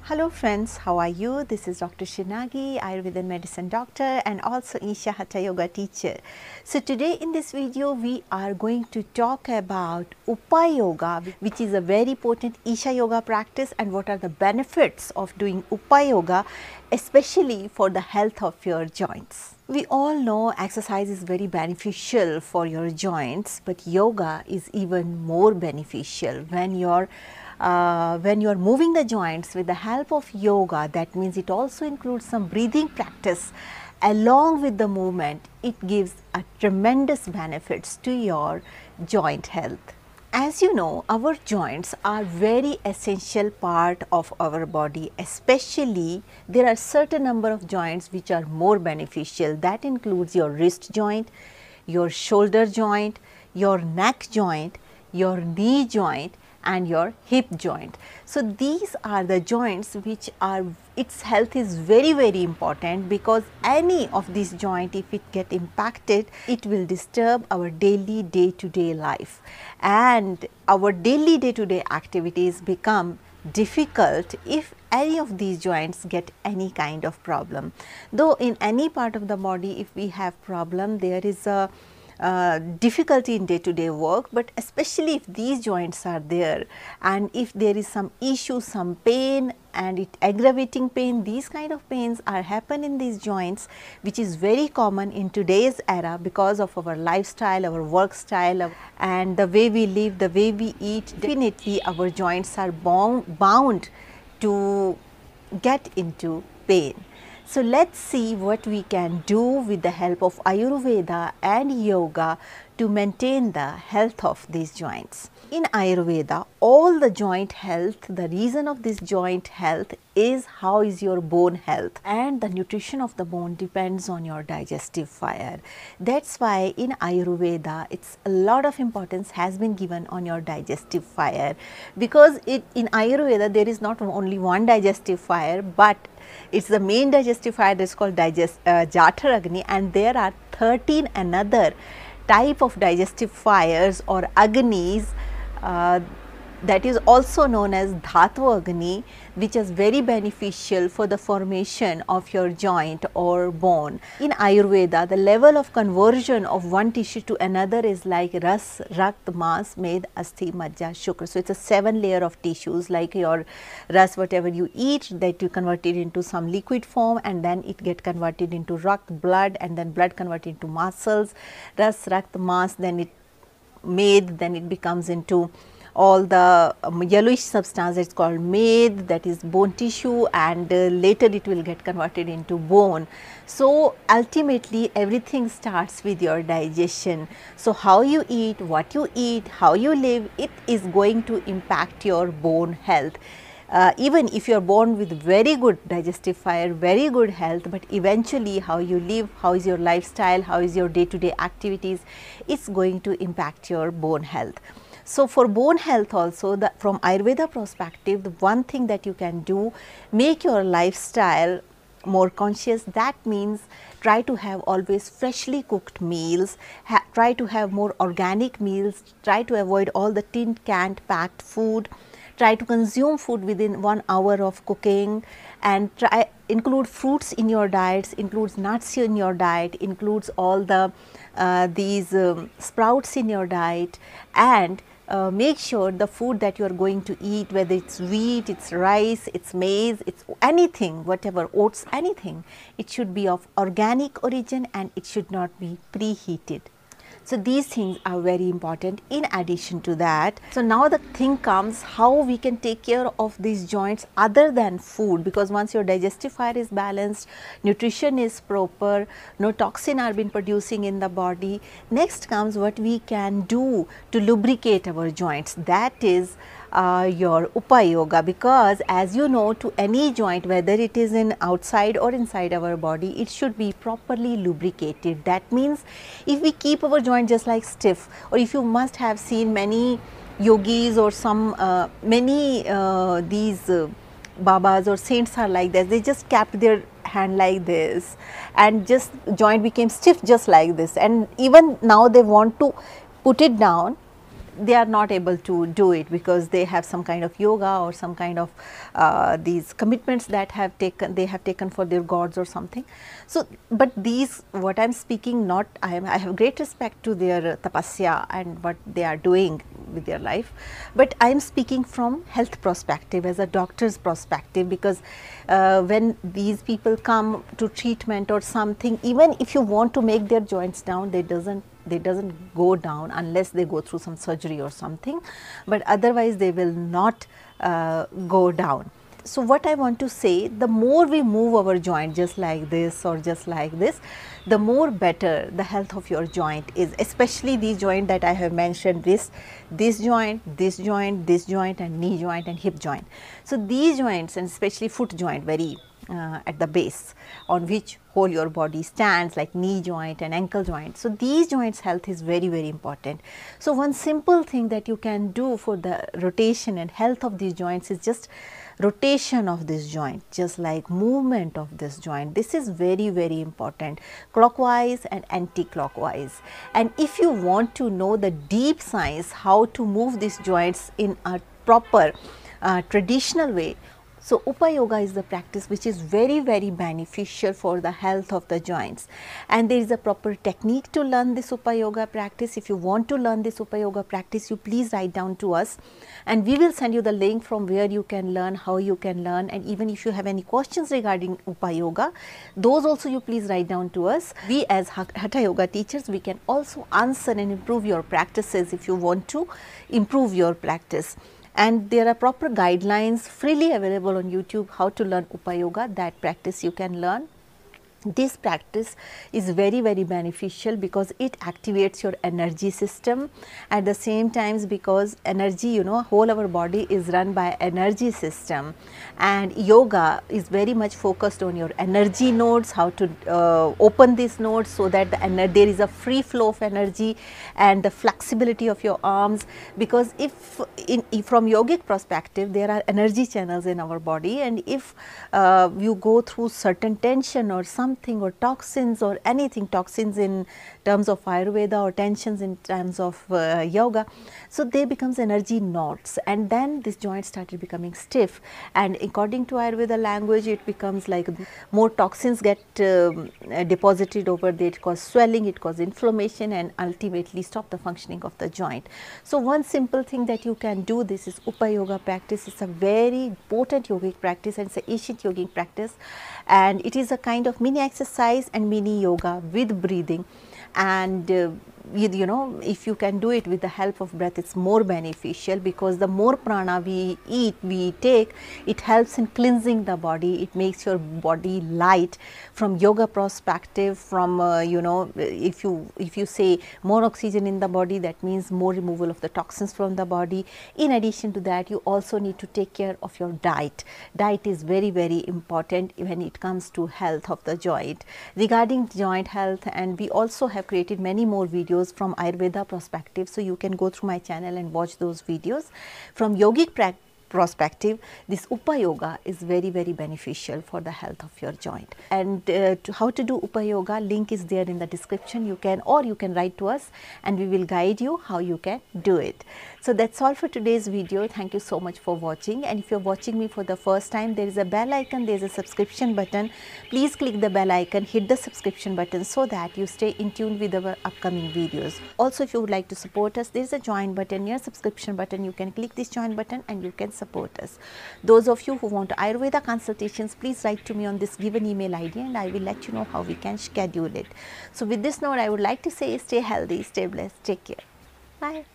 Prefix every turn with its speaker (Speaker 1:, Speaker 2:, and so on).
Speaker 1: Hello friends, how are you? This is Dr. Sri Nagi, Ayurveda medicine doctor and also Isha Hatha Yoga teacher. So today in this video we are going to talk about Upa Yoga, which is a very potent Isha Yoga practice, and what are the benefits of doing Upa Yoga, especially for the health of your joints. We all know exercise is very beneficial for your joints, but yoga is even more beneficial when you're moving the joints with the help of yoga. That means it also includes some breathing practice along with the movement. It gives a tremendous benefits to your joint health. As you know, our joints are very essential part of our body, especially there are certain number of joints which are more beneficial. That includes your wrist joint, your shoulder joint, your neck joint, your knee joint and your hip joint. So these are the joints which are, its health is very important, because any of these joint, if it get impacted, it will disturb our daily day-to-day life, and our daily day-to-day activities become difficult if any of these joints get any kind of problem. Though in any part of the body, if we have problem, there is a difficulty in day-to-day work, but especially if these joints are there and if there is some issue, some pain, and it aggravating pain, these kind of pains are happen in these joints, which is very common in today's era because of our lifestyle, our work style, and the way we live, the way we eat. Definitely our joints are bound to get into pain. So let's see what we can do with the help of Ayurveda and yoga to maintain the health of these joints. In Ayurveda, all the joint health, the reason of this joint health is how is your bone health, and the nutrition of the bone depends on your digestive fire. That's why in Ayurveda, it's a lot of importance has been given on your digestive fire, because in Ayurveda there is not only one digestive fire, but it's the main digestive fire that's called Jatha Agni, and there are 13 another type of digestive fires or Agnis, that is also known as Dhatu Agni, which is very beneficial for the formation of your joint or bone. In Ayurveda, the level of conversion of one tissue to another is like Ras, Rakt, Mas, Med, Asthi, Majja, Shukra. So it's a 7 layer of tissues, like your Ras, whatever you eat, that you convert it into some liquid form, and then it get converted into Rakt, blood, and then blood converted into muscles, Ras, Rakt, Mas, then it Med, then it becomes into all the yellowish substance, it's called med, that is bone tissue, and later it will get converted into bone. So ultimately everything starts with your digestion. So how you eat, what you eat, how you live, it is going to impact your bone health. Even if you are born with very good digestive fire, very good health, but eventually how you live, how is your lifestyle, how is your day-to-day activities, it's going to impact your bone health. So for bone health also, from Ayurveda perspective, the one thing that you can do, make your lifestyle more conscious. That means try to have always freshly cooked meals, try to have more organic meals, try to avoid all the tin, canned, packed food, try to consume food within 1 hour of cooking, and include fruits in your diets, includes nuts in your diet, includes all the sprouts in your diet, and make sure the food that you are going to eat, whether it's wheat, it's rice, it's maize, it's anything, whatever, oats, anything, it should be of organic origin and it should not be preheated. So these things are very important in addition to that. So now the thing comes, how we can take care of these joints other than food, because once your digestive fire is balanced, nutrition is proper, no toxin are been producing in the body. Next comes what we can do to lubricate our joints, that is your Upa Yoga, because as you know, to any joint, whether it is in outside or inside our body, it should be properly lubricated. That means if we keep our joint just like stiff, or if you must have seen many yogis or some these babas or saints are like this, they just kept their hand like this and just joint became stiff just like this, and even now they want to put it down, they are not able to do it because they have some kind of yoga or some kind of these commitments that they have taken for their gods or something. So, but these what I am speaking, not I have great respect to their tapasya and what they are doing with their life, but I am speaking from health perspective, as a doctor's perspective, because when these people come to treatment or something, even if you want to make their joints down, they doesn't go down unless they go through some surgery or something, but otherwise they will not go down. So, what I want to say, the more we move our joint just like this or just like this, the more better the health of your joint is, especially these joint that I have mentioned, this joint, this joint, this joint and knee joint and hip joint. So, these joints, and especially foot joint, very at the base on which whole your body stands, like knee joint and ankle joint. So, these joints health is very, very important. So, one simple thing that you can do for the rotation and health of these joints is just rotation of this joint, just like movement of this joint. This is very, very important, clockwise and anti-clockwise. And if you want to know the deep science how to move these joints in a proper traditional way, so Upa Yoga is the practice which is very, very beneficial for the health of the joints, and there is a proper technique to learn this Upa Yoga practice. If you want to learn this Upa Yoga practice, you please write down to us and we will send you the link from where you can learn, how you can learn, and even if you have any questions regarding Upa Yoga, those also you please write down to us. We as Hatha Yoga teachers, we can also answer and improve your practices if you want to improve your practice. And there are proper guidelines freely available on YouTube how to learn Upa Yoga. That practice you can learn. This practice is very, very beneficial because it activates your energy system, at the same times because energy, you know, whole our body is run by energy system, and yoga is very much focused on your energy nodes, how to open these nodes so that there is a free flow of energy and the flexibility of your arms, because if from yogic perspective there are energy channels in our body, and if you go through certain tension or something or toxins or anything, toxins in terms of Ayurveda or tensions in terms of yoga, so they becomes energy knots, and then this joint started becoming stiff, and according to Ayurveda language it becomes like more toxins get deposited over there, it causes swelling, it causes inflammation and ultimately stop the functioning of the joint. So, one simple thing that you can do, this is Upa Yoga practice. It's a very potent yogic practice and it's an ancient yogic practice, and it is a kind of mini exercise and mini yoga with breathing, and you know, if you can do it with the help of breath, it's more beneficial, because the more prana we take, it helps in cleansing the body, it makes your body light. From yoga perspective, from you know, if you say more oxygen in the body, that means more removal of the toxins from the body. In addition to that, you also need to take care of your diet. Diet is very, very important when it comes to health of the joint. Regarding joint health, and we also have created many more videos from Ayurveda perspective, so you can go through my channel and watch those videos. From yogic perspective, this Upa Yoga is very, very beneficial for the health of your joint. And how to do Upa Yoga, link is there in the description. You can, or you can write to us and we will guide you how you can do it. So, that's all for today's video. Thank you so much for watching, and if you are watching me for the first time, there is a bell icon, there is a subscription button. Please click the bell icon, hit the subscription button so that you stay in tune with our upcoming videos. Also, if you would like to support us, there is a join button near subscription button. You can click this join button and you can support us. Those of you who want Ayurveda consultations, please write to me on this given email ID and I will let you know how we can schedule it. So, with this note, I would like to say stay healthy, stay blessed, take care. Bye.